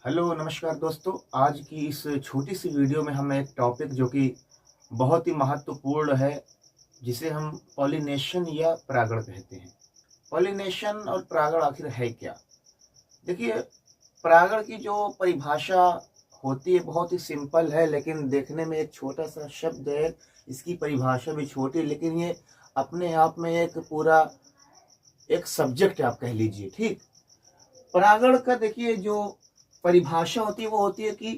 Hello नमस्कार दोस्तों। आज की इस छोटी सी वीडियो में हम एक टॉपिक जो कि बहुत ही महत्वपूर्ण है, जिसे हम पॉलिनेशन या परागण कहते हैं। पॉलिनेशन और परागण आखिर है क्या? देखिए, परागण की जो परिभाषा होती है बहुत ही सिंपल है, लेकिन देखने में एक छोटा सा शब्द है। इसकी परिभाषा भी छोटी, लेकिन ये अपने आप में एक पूरा एक सब्जेक्ट आप कह लीजिए। ठीक, परागण का देखिए जो परिभाषा होती है वो होती है कि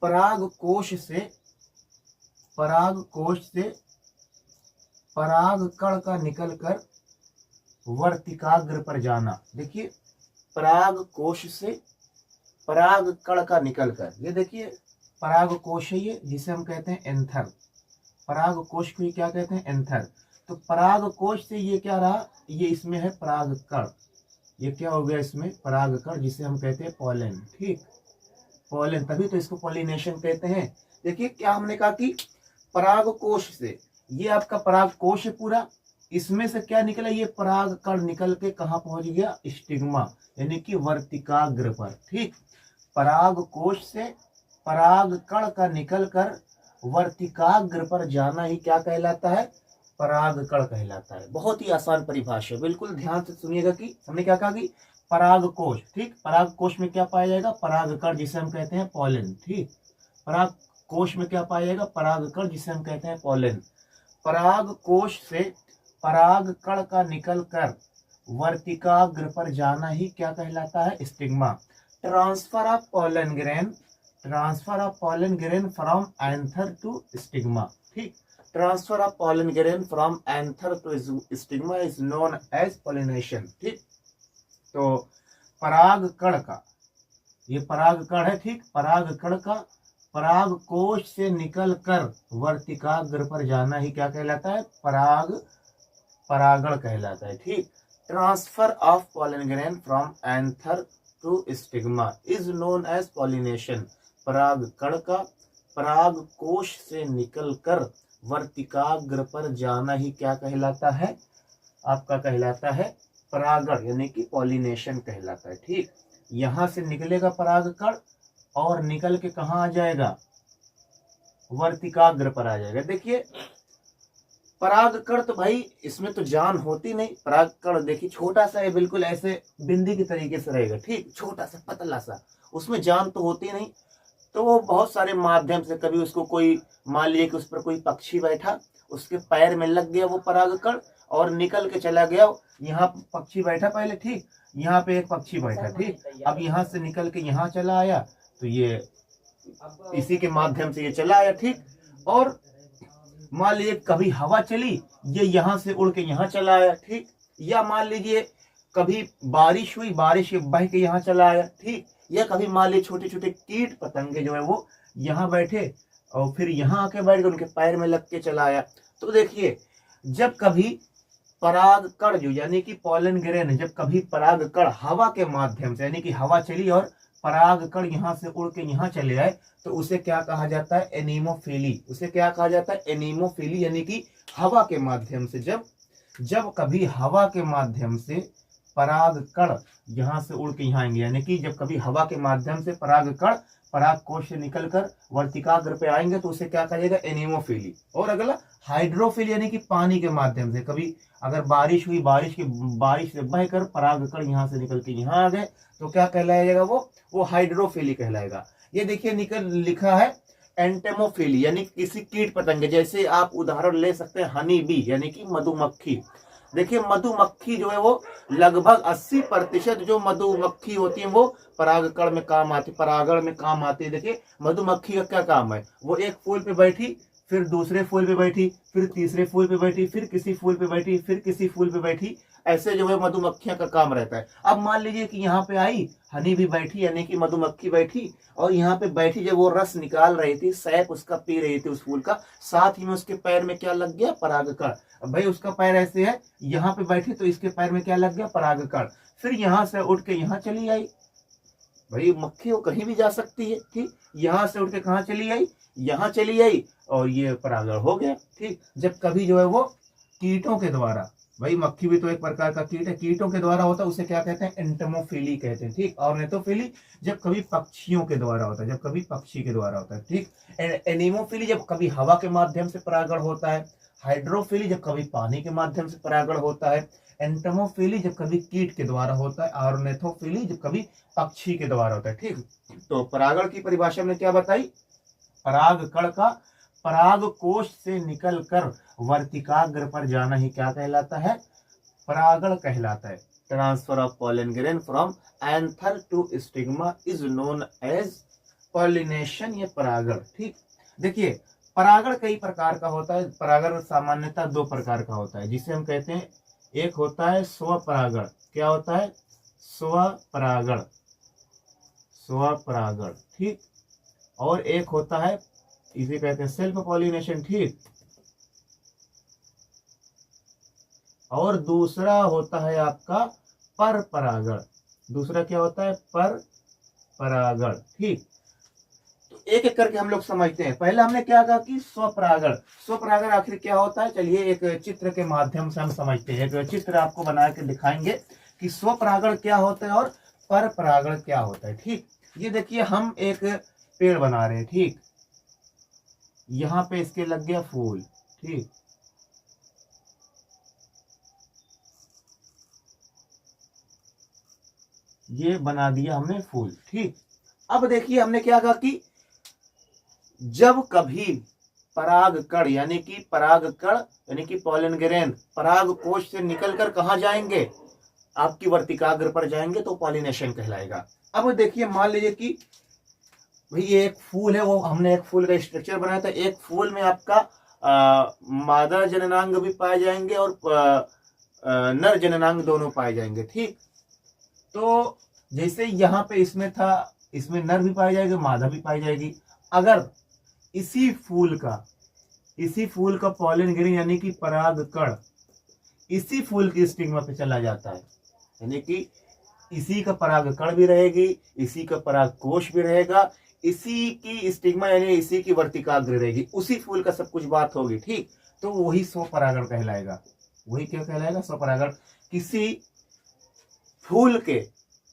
पराग कोश से पराग कण का निकलकर वर्तिकाग्र पर जाना। देखिए, पराग कोश से पराग कण का निकलकर, ये देखिए पराग कोश है ये, जिसे हम कहते हैं एंथर। पराग कोश को क्या कहते हैं? एंथर। तो पराग कोश से ये क्या रहा? ये इसमें है पराग कण। ये क्या हो गया? इसमें पराग कण, जिसे हम कहते हैं पॉलन। ठीक, पॉलन, तभी तो इसको पॉलिनेशन कहते हैं। देखिए क्या हमने कहा कि पराग कोश से, ये आपका पराग कोश है पूरा, इसमें से क्या निकला? ये पराग कण निकल के कहाँ पहुंच गया? स्टिग्मा, यानी कि वर्तिकाग्र पर। ठीक, पराग कोश से पराग कण का निकलकर वर्तिकाग्र पर जाना ही क्या कहलाता है? परागकण कहलाता है। बहुत ही आसान परिभाषा, बिल्कुल ध्यान से सुनिएगा कि हमने क्या कहा कि पराग कोश। ठीक, पराग कोश में क्या पाया जाएगा? परागकण, जिसे हम कहते हैं पॉलन। ठीक, पराग कोश में क्या पाया जाएगा? परागकण, जिसे हम कहते हैं पॉलन। पराग कोश से पराग कण का निकलकर वर्तिकाग्र पर जाना ही क्या कहलाता है? Stigma. Transfer of pollen grain from anther to stigma. ठीक, transfer of pollen grain from anther to stigma is known as pollination. ठीक, तो पराग कण का, ये पराग कण है। ठीक, पराग कण का पराग कोश से निकलकर वर्तिकाग्र पर जाना ही क्या कहलाता है? परागण कहलाता है। ठीक, transfer of pollen grain from anther to stigma is known as pollination. पराग कण का पराग कोश से निकलकर वर्तिकाग्र पर जाना ही क्या कहलाता है? आपका कहलाता है परागण, यानी कि पॉलिनेशन कहलाता है। ठीक, यहां से निकलेगा परागकण और निकल के कहां आ जाएगा? वर्तिकाग्र पर आ जाएगा। देखिए, परागकण तो भाई इसमें तो जान होती नहीं। परागकण देखिए छोटा सा है, बिल्कुल ऐसे बिंदी की तरीके से रहेगा। ठीक, छोटा सा पतला सा, उसमें जान तो होती नहीं। तो वो बहुत सारे माध्यम से, कभी उसको कोई, मान लीजिए कि उस पर कोई पक्षी बैठा, उसके पैर में लग गया वो परागकण और निकल के चला गया। यहाँ पक्षी बैठा पहले, ठीक, यहाँ पे एक पक्षी बैठा, ठीक, अब यहाँ से निकल के यहाँ चला आया, तो ये इसी के माध्यम से ये चला आया। ठीक, और मान लीजिए कभी हवा चली, ये यहाँ से उड़ के यहाँ चला आया। ठीक, या मान लीजिए कभी बारिश हुई, बारिश बह के यहाँ चला आया। ठीक, या कभी मान लीजिए छोटे छोटे कीट पतंगे जो है वो यहाँ बैठे और फिर यहाँ आके बैठ गए, उनके पैर में लग के चला आया। तो देखिए, जब कभी पराग कण जो, यानी कि पॉलन ग्रेन, जब कभी पराग कण हवा के माध्यम से, यानी कि हवा चली और पराग कण यहाँ से उड़ के यहाँ चले आए, तो उसे क्या कहा जाता है? एनीमोफिली। उसे क्या कहा जाता है? एनीमोफिली, यानी कि हवा के माध्यम से, जब कभी हवा के माध्यम से पराग कण यहाँ से उड़ के यहाँ आएंगे, यानी कि जब कभी हवा के माध्यम से पराग कण पराग कोश से निकलकर वर्तिकाग्र पे आएंगे, तो उसे क्या कहा जाएगा? एनीमोफिली। और अगला हाइड्रोफिली, यानी कि पानी के माध्यम से, कभी अगर बारिश हुई, बारिश से बहकर पराग कण यहाँ से निकल के यहाँ आ गए, तो क्या कहलाएगा? वो हाइड्रोफिली कहलाएगा। ये देखिए लिखा है एंटेमोफिली, यानी किसी कीट पतंगे, जैसे आप उदाहरण ले सकते हैं हनी बी, यानी कि मधुमक्खी। देखिए, मधुमक्खी जो है वो लगभग 80% जो मधुमक्खी होती है वो परागकण में काम आती, परागण में काम आती है। देखिए, मधुमक्खी का क्या काम है? वो एक फूल पे बैठी, फिर दूसरे फूल पे बैठी, फिर तीसरे फूल पे बैठी, फिर किसी फूल पे बैठी, फिर किसी फूल पे बैठी, ऐसे जो है मधुमक्खियां का काम रहता है। अब मान लीजिए कि यहाँ पे आई हनी भी बैठी, यानी कि मधुमक्खी बैठी, और यहाँ पे बैठी, जब वो रस निकाल रही थी, सैप उसका पी रही थी उस फूल का, साथ ही में उसके पैर में क्या लग गया? परागकण। अब भाई उसका पैर ऐसे है, यहाँ पे बैठी तो इसके पैर में क्या लग गया? परागकण। फिर यहाँ से उठ के यहाँ चली आई। भाई मक्खी वो कहीं भी जा सकती है। ठीक, यहाँ से उठ के कहाँ चली आई? यहाँ चली आई और ये परागण हो गया। ठीक, जब कभी जो है वो कीटों के द्वारा, भाई मक्खी भी तो एक प्रकार का कीट है, कीटों के द्वारा होता है, उसे क्या कहते हैं, एंटमोफिली कहते हैं, ठीक। और नेथोफिली जब कभी पक्षियों के द्वारा होता है, जब कभी पक्षी के द्वारा होता है, ठीक। एनीमोफिली जब कभी हवा के माध्यम से परागण होता है, हाइड्रोफिली जब कभी पानी के माध्यम से परागण होता है, एंटमोफिली जब कभी कीट के द्वारा होता है, और नेथोफिली जब कभी पक्षी के द्वारा होता है, ठीक। तो परागण की परिभाषा में क्या बताई, पराग कण का पराग कोश से निकलकर वर्तिकाग्र पर जाना ही क्या कहलाता है, परागण कहलाता है। Transfer of pollen grain from anther to stigma is known as pollination या परागण, ठीक। देखिए परागण कई प्रकार का होता है, परागण सामान्यतः दो प्रकार का होता है, जिसे हम कहते हैं, एक होता है स्वपरागण, क्या होता है, स्वपरागण, स्वपरागण, ठीक। और एक होता है, इसे कहते हैं सेल्फ पॉलिनेशन, ठीक। और दूसरा होता है आपका पर परागण, दूसरा क्या होता है, पर परागण, ठीक। तो एक एक करके हम लोग समझते हैं। पहले हमने क्या कहा कि स्वपरागण, स्वपरागण आखिर क्या होता है, चलिए एक चित्र के माध्यम से हम समझते हैं। एक चित्र आपको बना के दिखाएंगे कि स्वपरागण क्या होता है और पर परागण क्या होता है, ठीक। ये देखिए हम एक पेड़ बना रहे हैं, ठीक, यहाँ पे इसके लग गया फूल, ठीक। ये बना दिया हमने फूल, ठीक। अब देखिए हमने क्या कहा कि जब कभी पराग कण यानी कि पराग कण यानी कि पॉलन ग्रेन पराग कोश से निकलकर कहाँ जाएंगे, आपकी वर्तिकाग्र पर जाएंगे, तो पॉलिनेशन कहलाएगा। अब देखिए मान लीजिए कि भाई ये एक फूल है, वो हमने एक फूल का स्ट्रक्चर बनाया था, एक फूल में आपका मादा जननांग भी पाए जाएंगे और नर जननांग दोनों पाए जाएंगे, ठीक। तो जैसे यहाँ पे इसमें था, इसमें नर भी पाई जाएगी, मादा भी पाई जाएगी। अगर इसी फूल का पॉलन ग्रेन यानी कि पराग कण इसी फूल की स्टिग्मा पे चला जाता है, यानी कि इसी का पराग कण भी रहेगी, इसी का पराग कोश भी रहेगा, इसी की स्टिग्मा यानी इसी की वर्तिकाग्र रहेगी, उसी फूल का सब कुछ बात होगी, ठीक। तो वही स्वपरागण कहलाएगा। वही क्या कहलाएगा, स्वपरागण। किसी फूल के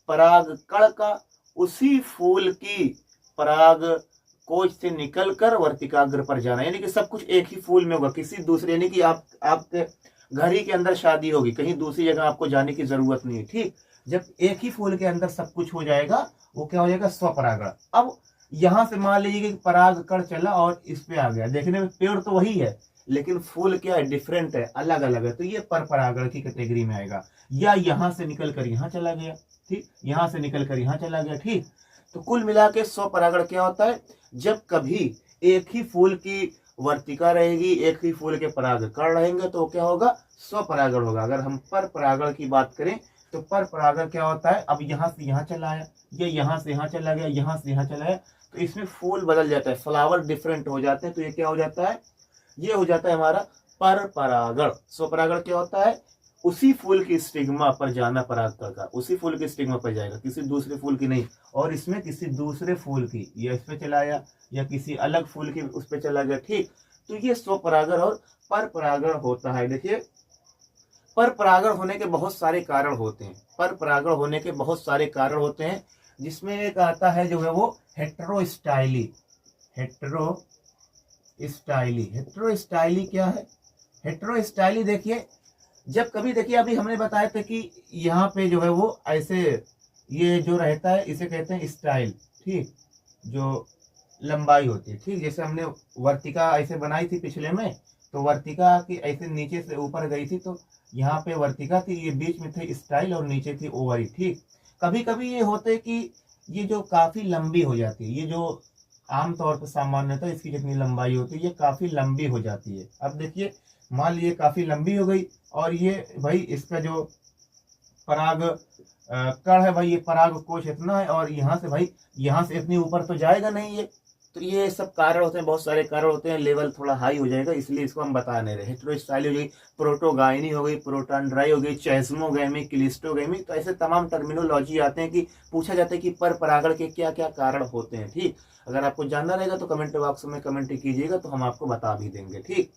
पराग कण का उसी फूल की पराग कोश से निकलकर वर्तिकाग्र पर जाना, यानी कि सब कुछ एक ही फूल में होगा, किसी दूसरे, यानी कि आपके घर ही के अंदर शादी होगी, कहीं दूसरी जगह आपको जाने की जरूरत नहीं है, ठीक। जब एक ही फूल के अंदर सब कुछ हो जाएगा, वो क्या हो जाएगा, स्वपरागण। अब यहां से मान लीजिए कि पराग कण चला और इस पे आ गया, देखने में पेड़ तो वही है लेकिन फूल क्या है, डिफरेंट है, अलग अलग है, तो ये पर परागण की कैटेगरी में आएगा। या यहां से निकल कर यहां चला गया, ठीक, यहां से निकल कर यहां चला गया, ठीक। तो कुल मिला के स्वपरागण क्या होता है, जब कभी एक ही फूल की वर्तिका रहेगी, एक ही फूल के पराग कण रहेंगे, तो क्या होगा, स्वपरागण होगा। अगर हम पर परागण की बात करें तो पर परागण क्या होता है, अब यहाँ से यहाँ चला आया, ये यहाँ से यहाँ चला गया, यहाँ से यहाँ चला गया, तो इसमें फूल बदल जाता है, फ्लावर डिफरेंट हो जाते हैं, तो ये क्या हो जाता है, ये हो जाता है हमारा पर परागण। स्वपरागण क्या होता है, उसी फूल की स्टिग्मा पर जाना पराग कण का, उसी फूल की स्टिग्मा पर जाएगा, किसी दूसरे फूल की नहीं। और इसमें किसी दूसरे फूल की, ये इस पे चला आया या किसी अलग फूल की उस पे चला गया, ठीक। तो ये स्वपरागण और पर परागण होता है। देखिए पर परागण होने के बहुत सारे कारण होते हैं, पर परागण होने के बहुत सारे कारण होते हैं, जिसमें एक आता है जो है वो हेटेरोस्टाइली। हेटेरोस्टाइली क्या है, हेटेरोस्टाइली देखिए जब कभी, देखिए अभी हमने बताया था कि यहाँ पे जो है वो ऐसे ये जो रहता है इसे कहते हैं स्टाइल, ठीक, जो लंबाई होती है, ठीक। जैसे हमने वर्तिका ऐसे बनाई थी पिछले में, तो वर्तिका की ऐसे नीचे से ऊपर गई थी, तो यहाँ पे वर्तिका थी, ये बीच में थे स्टाइल और नीचे थी ओवरी, ठीक। कभी कभी ये होते कि ये जो काफी लंबी हो जाती है, ये जो आमतौर पर सामान्यतः इसकी जितनी लंबाई होती है ये काफी लंबी हो जाती है। अब देखिए मान लीजिए काफी लंबी हो गई, और ये भाई इसका जो पराग कण है भाई, ये पराग कोश इतना है, और यहाँ से भाई यहाँ से इतनी ऊपर तो जाएगा नहीं ये, तो ये सब कारण होते हैं, बहुत सारे कारण होते हैं, लेवल थोड़ा हाई हो जाएगा, इसलिए इसको हम बता नहीं रहे। हेटेरोस्टाइली हो गई, प्रोटोगाइनी हो गई, प्रोटॉन्ड्राई हो गई, चेस्मोगैमी, क्लिस्टोगैमी, तो ऐसे तमाम टर्मिनोलॉजी आते हैं कि पूछा जाता है कि पर परागण के क्या क्या कारण होते हैं, ठीक। अगर आपको जानना रहेगा तो कमेंट बॉक्स में कमेंट कीजिएगा, तो हम आपको बता भी देंगे, ठीक।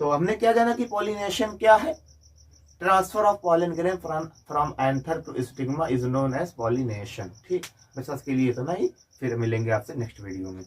तो हमने क्या जाना कि पॉलिनेशन क्या है, transfer of pollen grain from anther to stigma is known as pollination. ठीक, बस आज के लिए इतना ही, फिर मिलेंगे आपसे नेक्स्ट वीडियो में।